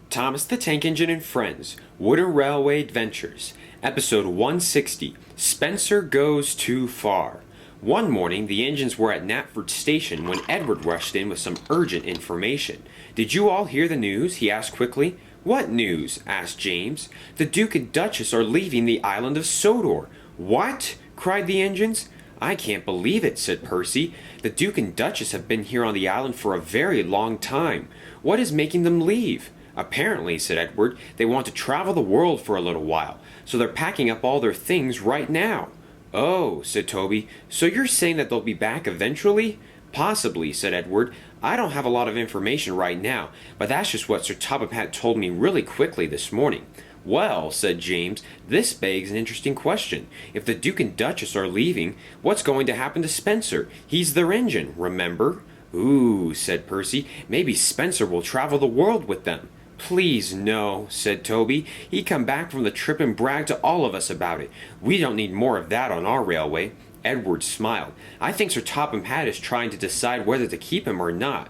Thomas the Tank Engine and Friends, Wooden Railway Adventures, Episode 160, Spencer Goes Too Far. One morning, the engines were at Knapford Station when Edward rushed in with some urgent information. "Did you all hear the news?" he asked quickly. "What news?" asked James. "The Duke and Duchess are leaving the island of Sodor." "What?" cried the engines. "I can't believe it," said Percy. "The Duke and Duchess have been here on the island for a very long time. What is making them leave?" "Apparently," said Edward, "they want to travel the world for a little while, so they're packing up all their things right now." "Oh," said Toby, "so you're saying that they'll be back eventually?" "Possibly," said Edward. "I don't have a lot of information right now, but that's just what Sir Topham Hatt told me really quickly this morning." "Well," said James, "this begs an interesting question. If the Duke and Duchess are leaving, what's going to happen to Spencer? He's their engine, remember?" "Ooh," said Percy, "maybe Spencer will travel the world with them." "Please no," said Toby. "He'd come back from the trip and brag to all of us about it. We don't need more of that on our railway." Edward smiled. "I think Sir Topham Hatt is trying to decide whether to keep him or not."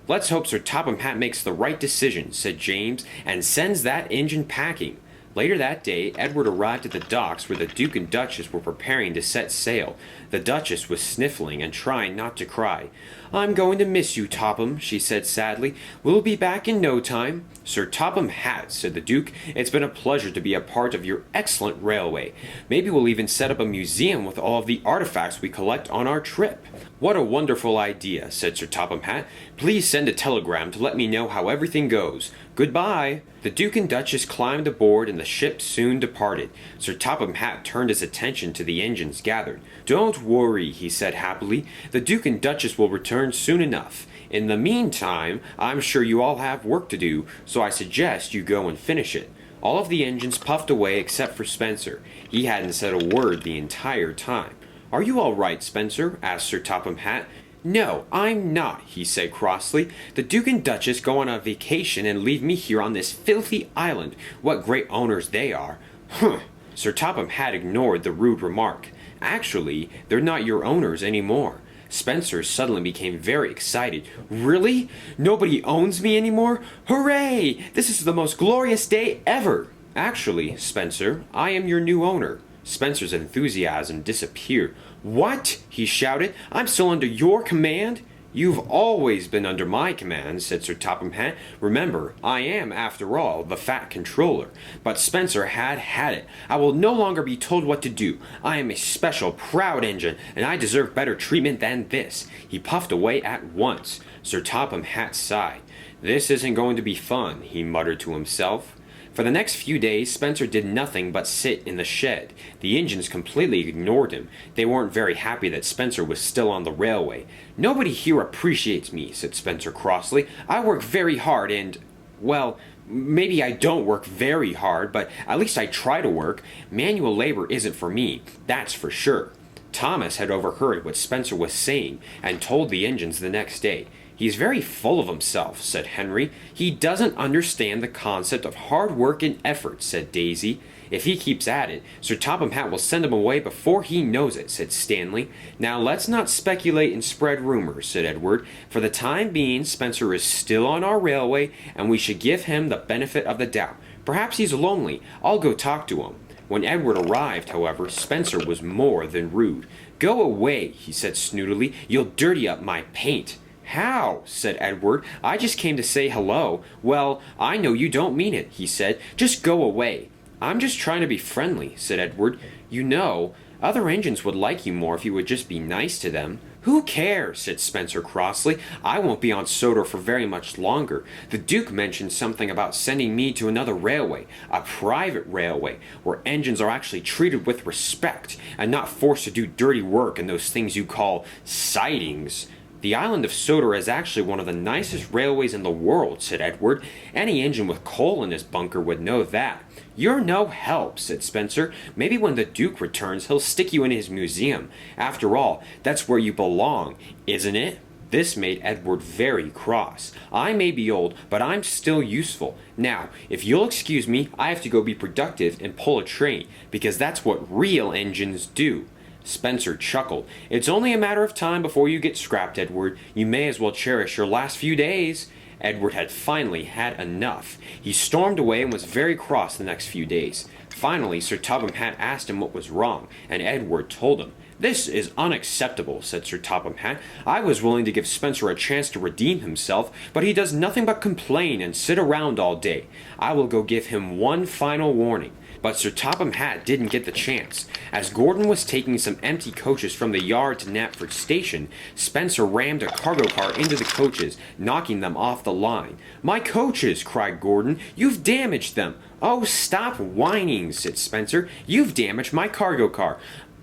"Let's hope Sir Topham Hatt makes the right decision," said James, "and sends that engine packing." Later that day, Edward arrived at the docks where the Duke and Duchess were preparing to set sail. The Duchess was sniffling and trying not to cry. "I'm going to miss you, Topham," she said sadly. "We'll be back in no time." "Sir Topham Hatt," said the Duke, "it's been a pleasure to be a part of your excellent railway. Maybe we'll even set up a museum with all of the artifacts we collect on our trip." "What a wonderful idea," said Sir Topham Hatt. "Please send a telegram to let me know how everything goes. Goodbye." The Duke and Duchess climbed aboard and the ship soon departed. Sir Topham Hatt turned his attention to the engines gathered. "Don't worry," he said happily. "The Duke and Duchess will return soon enough. In the meantime, I'm sure you all have work to do, so I suggest you go and finish it." All of the engines puffed away except for Spencer. He hadn't said a word the entire time. "Are you all right, Spencer?" asked Sir Topham Hatt. "No, I'm not," he said crossly. "The Duke and Duchess go on a vacation and leave me here on this filthy island. What great owners they are." "Humph!" Sir Topham Hatt ignored the rude remark. "Actually, they're not your owners anymore." Spencer suddenly became very excited. "Really? Nobody owns me anymore? Hooray! This is the most glorious day ever!" "Actually, Spencer, I am your new owner." Spencer's enthusiasm disappeared. "What?" he shouted. "I'm still under your command?" "You've always been under my command," said Sir Topham Hatt. "Remember, I am, after all, the fat controller." But Spencer had it. "I will no longer be told what to do. I am a special, proud engine, and I deserve better treatment than this." He puffed away at once. Sir Topham Hatt sighed. "This isn't going to be fun," he muttered to himself. For the next few days, Spencer did nothing but sit in the shed. The engines completely ignored him. They weren't very happy that Spencer was still on the railway. "Nobody here appreciates me," said Spencer crossly. "I work very hard and, well, maybe I don't work very hard, but at least I try to work. Manual labor isn't for me, that's for sure." Thomas had overheard what Spencer was saying and told the engines the next day. "He's very full of himself," said Henry. "He doesn't understand the concept of hard work and effort," said Daisy. "If he keeps at it, Sir Topham Hatt will send him away before he knows it," said Stanley. "Now let's not speculate and spread rumors," said Edward. "For the time being, Spencer is still on our railway, and we should give him the benefit of the doubt. Perhaps he's lonely. I'll go talk to him." When Edward arrived, however, Spencer was more than rude. "Go away," he said snootily. "You'll dirty up my paint." "How?" said Edward. "I just came to say hello." "Well, I know you don't mean it," he said. "Just go away." "I'm just trying to be friendly," said Edward. "You know, other engines would like you more if you would just be nice to them." "Who cares?" said Spencer crossly. "I won't be on Sodor for very much longer. The Duke mentioned something about sending me to another railway, a private railway, where engines are actually treated with respect, and not forced to do dirty work in those things you call sidings." "The island of Sodor is actually one of the nicest railways in the world," said Edward. "Any engine with coal in his bunker would know that." "You're no help," said Spencer. "Maybe when the Duke returns, he'll stick you in his museum. After all, that's where you belong, isn't it?" This made Edward very cross. "I may be old, but I'm still useful. Now, if you'll excuse me, I have to go be productive and pull a train, because that's what real engines do." Spencer chuckled. "It's only a matter of time before you get scrapped, Edward. You may as well cherish your last few days." Edward had finally had enough. He stormed away and was very cross the next few days. Finally, Sir Topham Hatt asked him what was wrong, and Edward told him. "This is unacceptable," said Sir Topham Hatt. "I was willing to give Spencer a chance to redeem himself, but he does nothing but complain and sit around all day. I will go give him one final warning." But Sir Topham Hatt didn't get the chance. As Gordon was taking some empty coaches from the yard to Knapford Station, Spencer rammed a cargo car into the coaches, knocking them off the line. "My coaches!" cried Gordon. "You've damaged them!" "Oh, stop whining," said Spencer. "You've damaged my cargo car.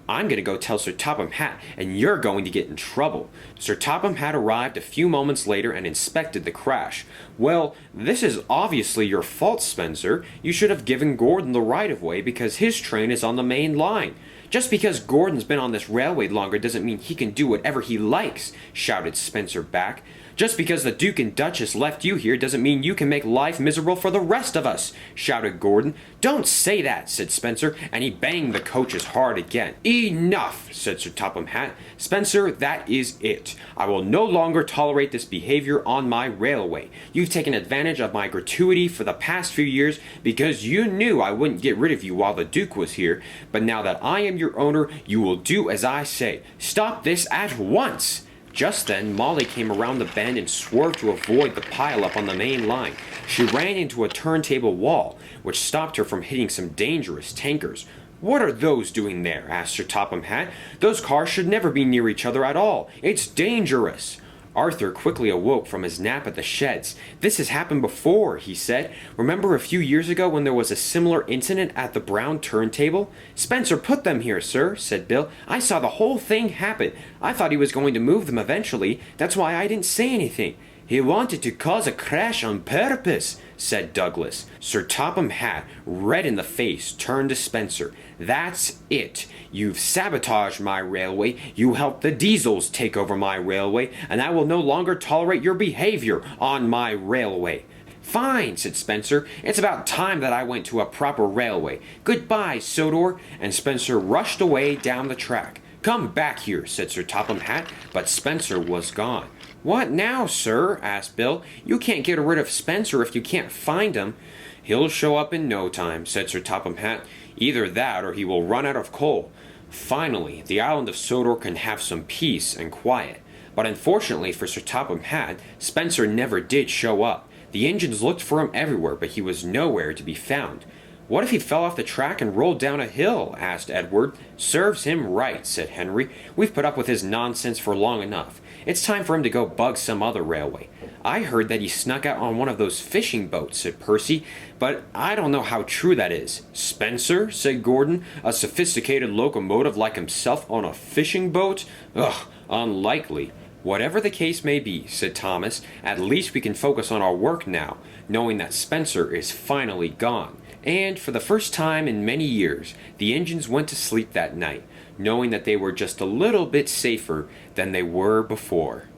I'm going to go tell Sir Topham Hatt, and you're going to get in trouble." Sir Topham Hatt arrived a few moments later and inspected the crash. "Well, this is obviously your fault, Spencer. You should have given Gordon the right-of-way because his train is on the main line." "Just because Gordon's been on this railway longer doesn't mean he can do whatever he likes," shouted Spencer back. "Just because the Duke and Duchess left you here doesn't mean you can make life miserable for the rest of us," shouted Gordon. "Don't say that," said Spencer, and he banged the coaches hard again. "Enough," said Sir Topham Hatt. "Spencer, that is it. I will no longer tolerate this behavior on my railway. You've taken advantage of my gratuity for the past few years because you knew I wouldn't get rid of you while the Duke was here, but now that I am your owner, you will do as I say. Stop this at once!" Just then, Molly came around the bend and swerved to avoid the pile-up on the main line. She ran into a turntable wall, which stopped her from hitting some dangerous tankers. "What are those doing there?" asked Sir Topham Hatt. "Those cars should never be near each other at all. It's dangerous." Arthur quickly awoke from his nap at the sheds. "This has happened before," he said. "Remember a few years ago when there was a similar incident at the Brown turntable?" "Spencer put them here, sir," said Bill. "I saw the whole thing happen. I thought he was going to move them eventually. That's why I didn't say anything." "He wanted to cause a crash on purpose," said Douglas. Sir Topham Hatt, red in the face, turned to Spencer. "That's it. You've sabotaged my railway, you helped the Diesels take over my railway, and I will no longer tolerate your behavior on my railway." "Fine," said Spencer. "It's about time that I went to a proper railway. Goodbye, Sodor." And Spencer rushed away down the track. "Come back here," said Sir Topham Hatt, but Spencer was gone. "What now, sir?" asked Bill. "You can't get rid of Spencer if you can't find him." "He'll show up in no time," said Sir Topham Hatt. "Either that or he will run out of coal. Finally, the island of Sodor can have some peace and quiet." But unfortunately for Sir Topham Hatt, Spencer never did show up. The engines looked for him everywhere, but he was nowhere to be found. "What if he fell off the track and rolled down a hill?" asked Edward. "Serves him right," said Henry. "We've put up with his nonsense for long enough. It's time for him to go bug some other railway." "I heard that he snuck out on one of those fishing boats," said Percy, "but I don't know how true that is." "Spencer," said Gordon, "a sophisticated locomotive like himself on a fishing boat? Ugh, unlikely." "Whatever the case may be," said Thomas, "at least we can focus on our work now, knowing that Spencer is finally gone." And for the first time in many years, the engines went to sleep that night, knowing that they were just a little bit safer than they were before.